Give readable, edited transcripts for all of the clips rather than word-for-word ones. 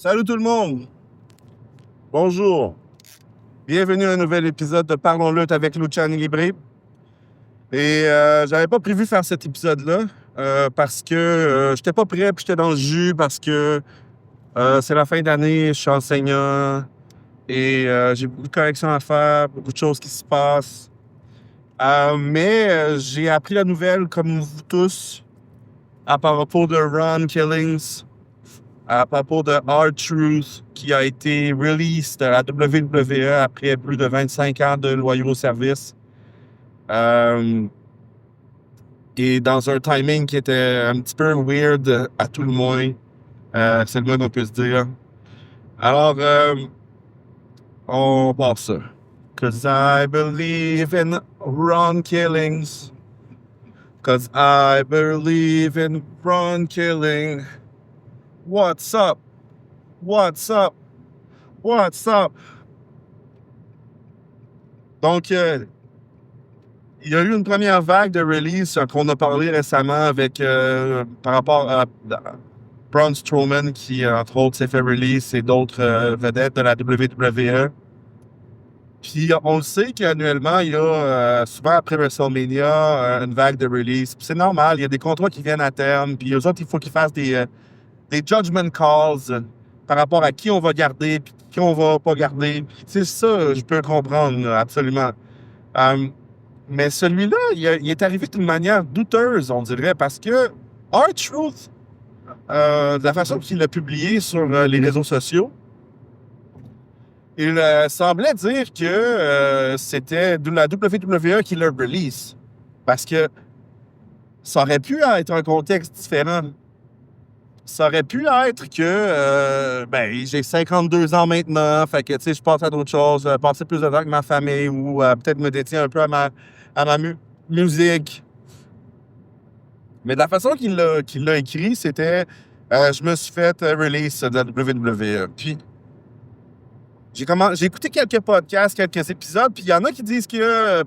Salut tout le monde! Bonjour! Bienvenue à un nouvel épisode de Parlons Lutte avec Luciani Libri. Et j'avais pas prévu faire cet épisode-là parce que j'étais pas prêt, puis j'étais dans le jus parce que c'est la fin d'année, je suis enseignant et j'ai beaucoup de corrections à faire, beaucoup de choses qui se passent. Mais j'ai appris la nouvelle, comme vous tous, à propos de Ron Killings, à propos de R-Truth, qui a été released de la WWE après plus de 25 ans de loyaux service. Et dans un timing qui était un petit peu weird à tout le moins. C'est le moins qu'on peut se dire. Alors, on passe ça. Cause I believe in Ron Killings. Cause I believe in Ron Killing. What's up? What's up? What's up? Donc, il y a eu une première vague de release qu'on a parlé récemment avec par rapport à Braun Strowman qui, entre autres, s'est fait release et d'autres vedettes de la WWE. Puis on le sait qu'annuellement, il y a souvent après WrestleMania une vague de release. Puis c'est normal, il y a des contrats qui viennent à terme. Puis eux autres, il faut qu'ils fassent des judgment calls par rapport à qui on va garder puis qui on va pas garder. C'est ça, je peux comprendre, absolument. Mais celui-là, il est arrivé d'une manière douteuse, on dirait, parce que R-Truth, de la façon qu'il l'a publié sur les réseaux sociaux, il semblait dire que c'était de la WWE qui l'a release. Parce que ça aurait pu être un contexte différent. Ça aurait pu être que j'ai 52 ans maintenant, fait que tu sais, je passe à d'autres choses, passer plus de temps avec ma famille ou peut-être me dédier un peu à ma musique. Mais de la façon qu'il l'a écrit, c'était je me suis fait release de la WWE. Puis j'ai écouté quelques podcasts, quelques épisodes, puis il y en a qui disent que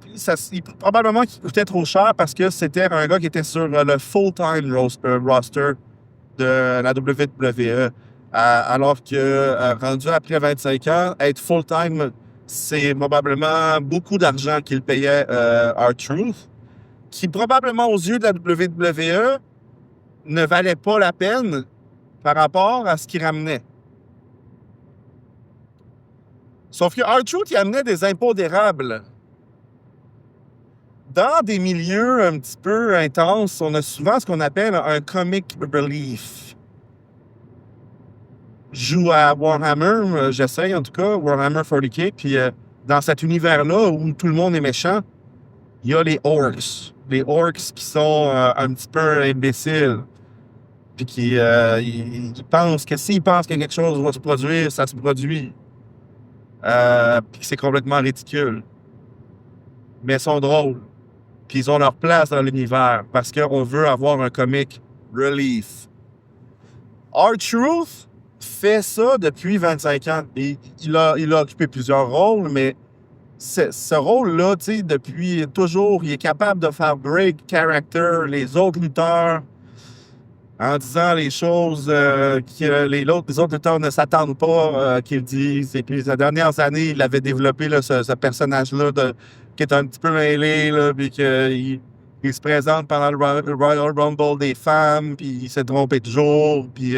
probablement qu'il coûtait trop cher parce que c'était un gars qui était sur le full-time roster de la WWE. Alors que rendu après 25 ans, être full-time, c'est probablement beaucoup d'argent qu'il payait R-Truth, qui probablement aux yeux de la WWE ne valait pas la peine par rapport à ce qu'il ramenait. Sauf que R-Truth, il amenait des impondérables. Dans des milieux un petit peu intenses, on a souvent ce qu'on appelle un comic relief. Je joue à Warhammer, j'essaye en tout cas, Warhammer 40K, puis dans cet univers-là où tout le monde est méchant, il y a les orcs. Les orcs qui sont un petit peu imbéciles, puis qui ils pensent que s'ils pensent que quelque chose va se produire, ça se produit. Puis c'est complètement ridicule. Mais ils sont drôles. Puis ils ont leur place dans l'univers parce qu'on veut avoir un comic relief. R-Truth fait ça depuis 25 ans. Et il a occupé plusieurs rôles, mais ce rôle-là, tu sais, depuis toujours, il est capable de faire break character les autres lutteurs en disant les choses que les autres lutteurs ne s'attendent pas qu'ils disent. Et puis, ces dernières années, il avait développé là, ce personnage-là qui est un petit peu mêlé, là, puis qu'il se présente pendant le Royal Rumble des femmes, puis il s'est trompé de jour, puis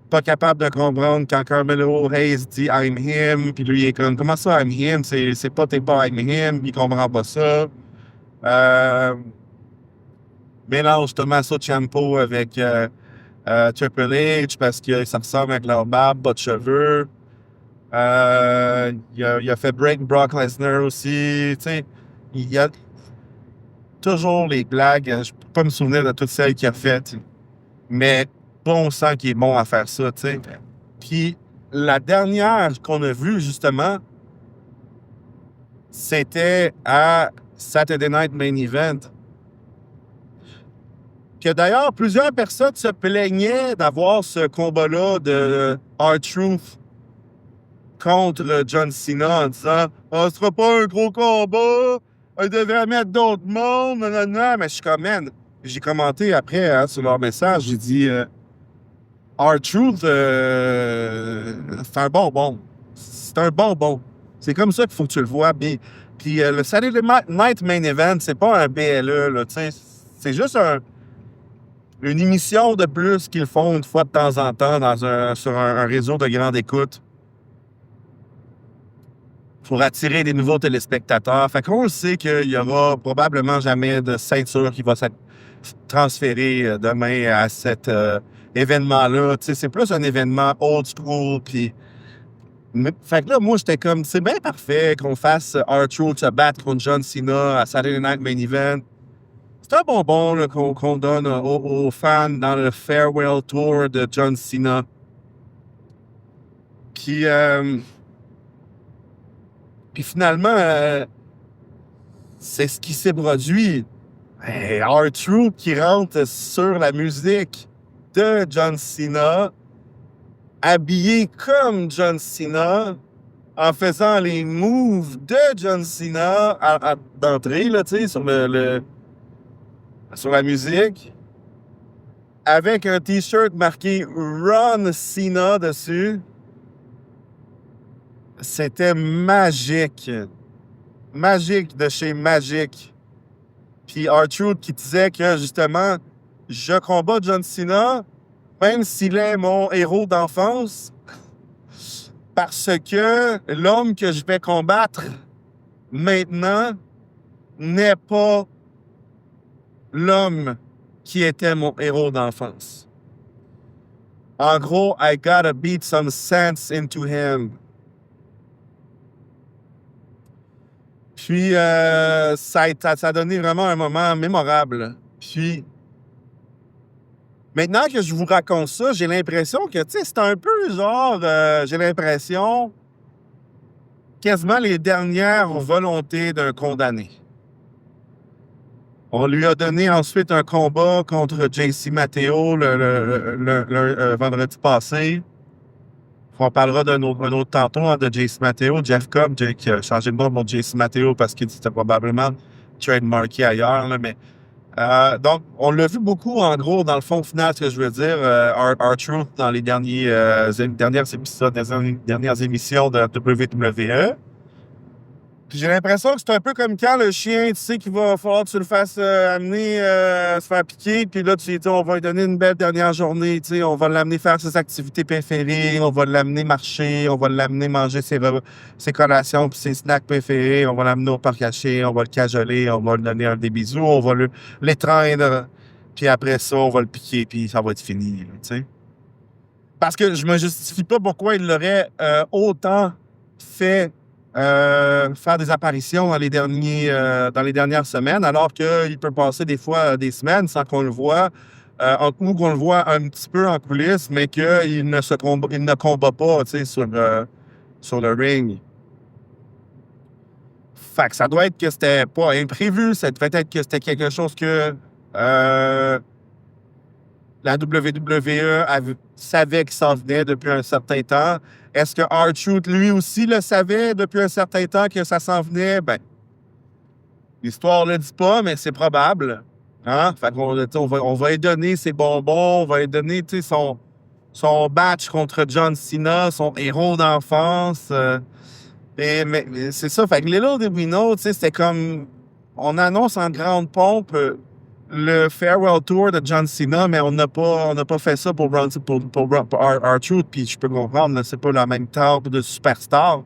pas capable de comprendre quand Carmelo Hayes dit I'm him, puis lui il est comme comment ça I'm him, c'est pas t'es pas I'm him, il comprend pas ça. Mélange Tommaso Ciampa avec Triple H parce que ça ressemble avec leur barbe, pas de cheveux. Il a fait break Brock Lesnar aussi, tu sais. Il y a toujours les blagues, je peux pas me souvenir de toutes celles qu'il a faites, mais on sent qu'il est bon à faire ça, tu sais. Puis la dernière qu'on a vue, justement, c'était à Saturday Night Main Event. Que d'ailleurs, plusieurs personnes se plaignaient d'avoir ce combat-là de R-Truth contre John Cena en disant « Ah, ce sera pas un gros combat, il devrait mettre d'autres mondes, nanana. » Mais je suis comme, man, j'ai commenté après sur leur message, j'ai dit R-Truth, c'est un bonbon. C'est un bonbon. C'est comme ça qu'il faut que tu le vois. Puis le Saturday Night Main Event, c'est pas un BLE, là, tu sais. C'est juste une émission de plus qu'ils font une fois de temps en temps sur un réseau de grande écoute pour attirer des nouveaux téléspectateurs. Fait qu'on le sait qu'il y aura probablement jamais de ceinture qui va s'être transférée demain à cet événement-là. Tu sais, c'est plus un événement old school. Puis, fait que là, moi, j'étais comme, c'est bien parfait qu'on fasse R-Truth se battre contre John Cena à Saturday Night Main Event. C'est un bonbon là, qu'on donne aux fans dans le Farewell Tour de John Cena. Puis, finalement, c'est ce qui s'est produit. R-Truth qui rentre sur la musique de John Cena, habillé comme John Cena, en faisant les moves de John Cena d'entrée, là, tu sais, sur la musique, avec un t-shirt marqué Ron Cena dessus. C'était magique. Magique de chez Magic. Puis R-Truth qui disait que, justement, je combats John Cena, même s'il est mon héros d'enfance, parce que l'homme que je vais combattre maintenant n'est pas l'homme qui était mon héros d'enfance. En gros, I gotta beat some sense into him. Puis, ça a donné vraiment un moment mémorable. Puis, maintenant que je vous raconte ça, j'ai l'impression que, tu sais, c'est un peu genre, j'ai l'impression, quasiment les dernières volontés d'un condamné. On lui a donné ensuite un combat contre JC Matteo le vendredi passé. On parlera d'un autre tantôt, hein, de JC Matteo, Jeff Cobb, qui a changé de nom pour JC Matteo parce qu'il était probablement trademarké ailleurs. Là, mais, donc, on l'a vu beaucoup, en gros, dans le fond final, ce que je veux dire, R-Truth dans les dernières épisodes, les dernières émissions de WWE. Puis j'ai l'impression que c'est un peu comme quand le chien, tu sais qu'il va falloir que tu le fasses amener se faire piquer, puis là, tu lui dis, on va lui donner une belle dernière journée, tu sais, on va l'amener faire ses activités préférées, on va l'amener marcher, on va l'amener manger ses collations puis ses snacks préférés, on va l'amener au parc caché, on va le cajoler, on va lui donner des bisous, on va l'étreindre, puis après ça, on va le piquer, puis ça va être fini, tu sais. Parce que je me justifie pas pourquoi il l'aurait autant fait faire des apparitions dans les dernières semaines, alors qu'il peut passer des fois des semaines sans qu'on le voit, ou qu'on le voit un petit peu en coulisses, mais qu'il ne combat pas, tu sais, sur le ring. Fait que ça doit être que c'était pas imprévu, ça devait être que c'était quelque chose que la WWE savait qu'il s'en venait depuis un certain temps. Est-ce que R-Truth, lui aussi, le savait depuis un certain temps que ça s'en venait? Ben, l'histoire ne le dit pas, mais c'est probable. Hein? Fait qu'on on va lui donner ses bonbons, on va lui donner son match contre John Cena, son héros d'enfance. Mais c'est ça. Fait que Little Did We Know, c'était comme... On annonce en grande pompe le Farewell Tour de John Cena, mais on n'a pas fait ça pour R-Truth, puis je peux comprendre, c'est pas la même table de superstar,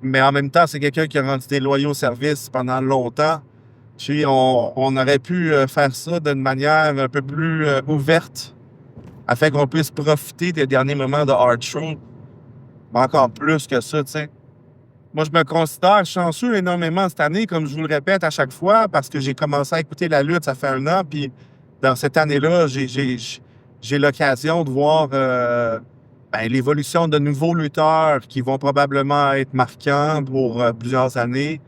mais en même temps, c'est quelqu'un qui a rendu des loyaux services pendant longtemps. Puis on aurait pu faire ça d'une manière un peu plus ouverte, afin qu'on puisse profiter des derniers moments de R-Truth, encore plus que ça, tu sais. Moi, je me considère chanceux énormément cette année, comme je vous le répète à chaque fois, parce que j'ai commencé à écouter la lutte, ça fait 1 an, puis dans cette année-là, j'ai l'occasion de voir l'évolution de nouveaux lutteurs qui vont probablement être marquants pour plusieurs années,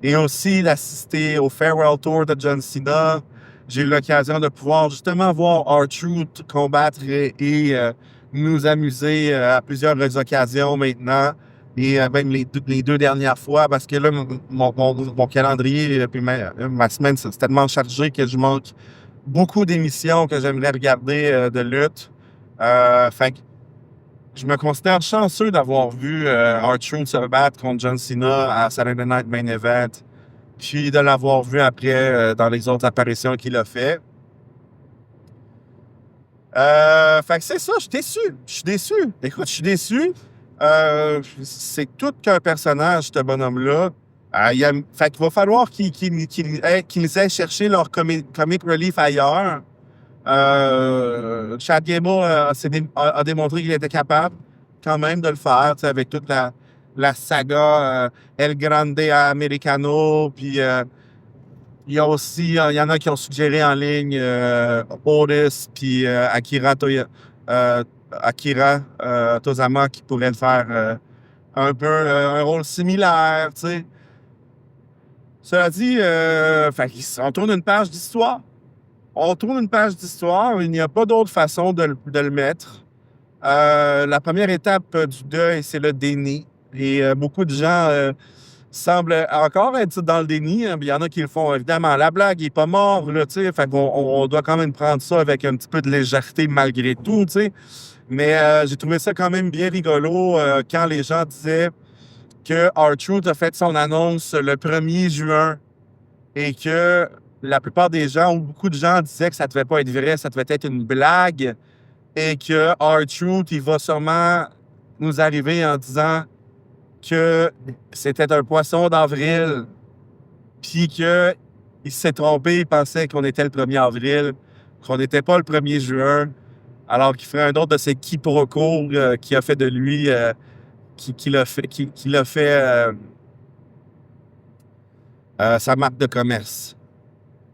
et aussi d'assister au Farewell Tour de John Cena. J'ai eu l'occasion de pouvoir justement voir R-Truth combattre et nous amuser à plusieurs occasions maintenant. Et même les 2 dernières fois, parce que là, mon calendrier, puis ma semaine, c'est tellement chargé que je manque beaucoup d'émissions que j'aimerais regarder de lutte. Fait que je me considère chanceux d'avoir vu R-Truth se battre contre John Cena à Saturday Night Main Event, puis de l'avoir vu après dans les autres apparitions qu'il a fait. Fait que c'est ça, je suis déçu. Je suis déçu. Écoute, je suis déçu. C'est tout qu'un personnage, ce bonhomme-là. Fait qu'il va falloir qu'ils aient cherché leur comic relief ailleurs. Chad Gable a démontré qu'il était capable quand même de le faire, tu sais, avec toute la saga El Grande Americano. Puis il y a aussi, il y en a qui ont suggéré en ligne Otis puis Akira Tozama qui pourrait faire un peu un rôle similaire, tu sais. Cela dit, on tourne une page d'histoire. On tourne une page d'histoire. Il n'y a pas d'autre façon de le mettre. La première étape du deuil, c'est le déni. Et beaucoup de gens semblent encore être dans le déni. Hein. Il y en a qui le font, évidemment. La blague, il n'est pas mort, là, tu sais. Fait qu'on on doit quand même prendre ça avec un petit peu de légèreté malgré tout, tu sais. Mais j'ai trouvé ça quand même bien rigolo quand les gens disaient que R-Truth a fait son annonce le 1er juin et que la plupart des gens, ou beaucoup de gens disaient que ça ne devait pas être vrai, ça devait être une blague et que R-Truth, il va sûrement nous arriver en disant que c'était un poisson d'avril puis qu'il s'est trompé, il pensait qu'on était le 1er avril, qu'on n'était pas le 1er juin, alors qu'il ferait un autre de ces quiproquos qui a fait de lui, qui l'a fait sa marque de commerce.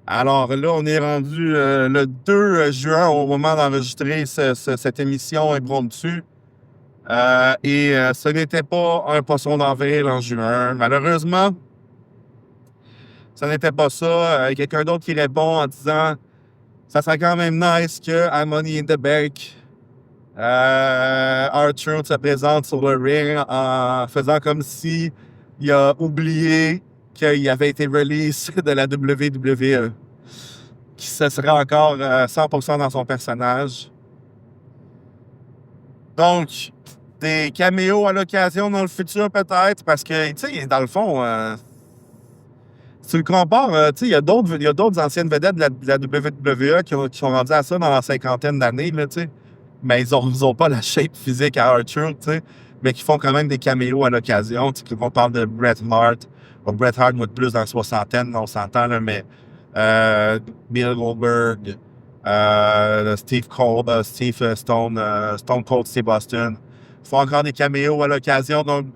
Alors là, on est rendu le 2 juin au moment d'enregistrer cette émission impromptue. Et ce n'était pas un poisson d'avril en juin. Malheureusement, ce n'était pas ça. Quelqu'un d'autre qui répond en disant « Ça serait quand même nice que à Money in the Bank, R-Truth se présente sur le ring en faisant comme si il a oublié qu'il avait été release de la WWE. Qui se serait encore 100% dans son personnage. Donc, des caméos à l'occasion dans le futur peut-être, parce que, tu sais, dans le fond, si tu le compares, tu sais, il y a d'autres anciennes vedettes de la WWE qui sont rendues à ça dans la cinquantaine d'années, là, tu sais. Mais ils ont pas la shape physique à R-Truth, tu sais, mais qui font quand même des caméos à l'occasion. Tu sais, on parle de Bret Hart. Bon, Bret Hart, moi, de plus dans la soixantaine, on s'entend, là, mais Bill Goldberg, Stone Cold Steve Austin font encore des caméos à l'occasion. Donc,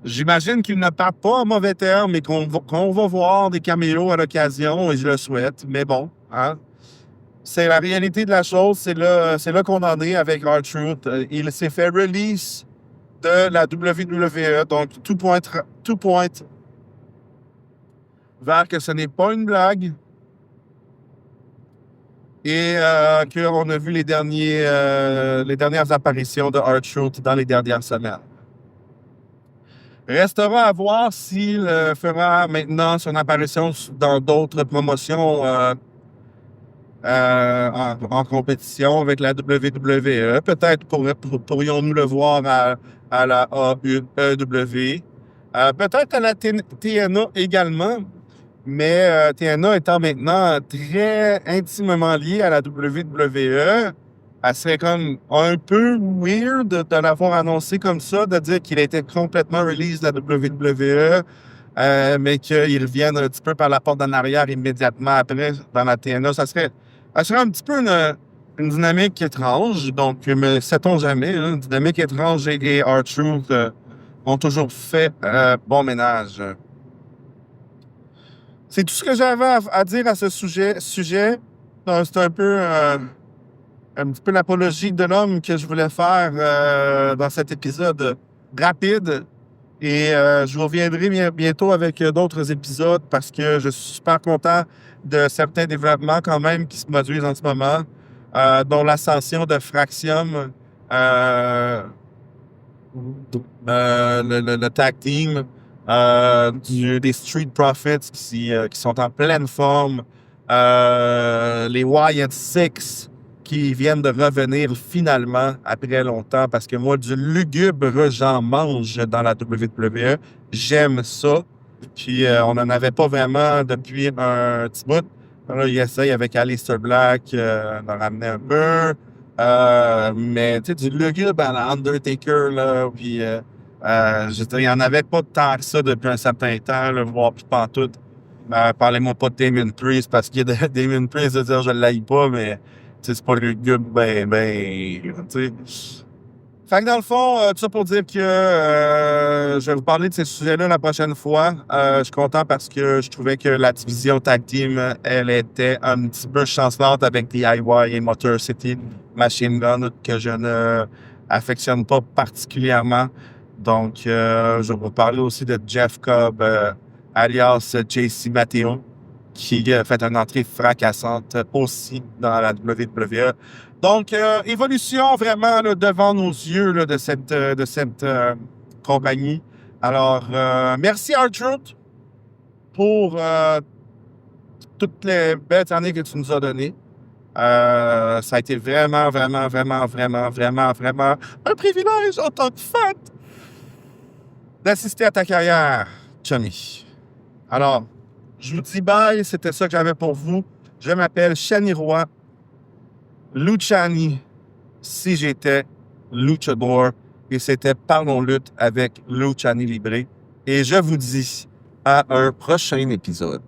j'imagine qu'ils ne partent pas en mauvais termes, mais qu'on va voir des caméos à l'occasion, et je le souhaite. Mais bon, hein, c'est la réalité de la chose. C'est là qu'on en est avec R-Truth. Il s'est fait release de la WWE. Donc, tout pointe vers que ce n'est pas une blague et qu'on a vu les dernières apparitions de R-Truth dans les dernières semaines. Restera à voir s'il fera maintenant son apparition dans d'autres promotions en compétition avec la WWE. Peut-être pourrions-nous le voir à la AEW. Peut-être à la TNA également. Mais TNA étant maintenant très intimement liée à la WWE, elle serait comme un peu weird de l'avoir annoncé comme ça, de dire qu'il a été complètement release de la WWE, mais qu'il revienne un petit peu par la porte d'en arrière immédiatement après dans la TNA. Ça serait un petit peu une dynamique étrange. Donc, mais sait-on jamais, hein, une dynamique étrange et R-Truth ont toujours fait bon ménage. C'est tout ce que j'avais à dire à ce sujet. C'est un petit peu l'apologie de l'homme que je voulais faire dans cet épisode rapide. Et je reviendrai bientôt avec d'autres épisodes parce que je suis super content de certains développements quand même qui se produisent en ce moment, dont l'ascension de Fraxium, le tag team, des Street Profits qui sont en pleine forme, les Wyatt Six qui viennent de revenir finalement après longtemps parce que moi, du lugubre, j'en mange dans la WWE. J'aime ça. Puis on n'en avait pas vraiment depuis un petit bout. Là, il essaye avec Aleister Black d'en ramener un peu. Mais tu sais, du lugubre à la Undertaker, là, puis je veux dire, il n'y en avait pas tant que ça depuis un certain temps, là, voire plus pantoute. Parlez-moi pas de Damien Priest, parce qu'il y a Damien Priest, de dire je ne l'aille pas, mais tu sais, c'est pas le lugubre, tu sais. Fait que dans le fond, tout ça pour dire que je vais vous parler de ces sujets-là la prochaine fois. Je suis content parce que je trouvais que la division tag team, elle était un petit peu chancelante avec DIY et Motor City Machine Gun, que je ne affectionne pas particulièrement. Donc, je vais vous parler aussi de Jeff Cobb, alias JC Matteo, qui a fait une entrée fracassante aussi dans la WWE. Donc, évolution vraiment là, devant nos yeux là, de cette compagnie. Alors, merci R-Truth pour toutes les belles années que tu nous as données. Ça a été vraiment, vraiment, vraiment, vraiment, vraiment, vraiment un privilège en tant que fan d'assister à ta carrière, Johnny. Alors, je vous dis bye, c'était ça que j'avais pour vous. Je m'appelle Shani Roy, Luciani, si j'étais Luchador, et c'était Parlons Lutte avec Luciani Libre. Et je vous dis à un prochain épisode.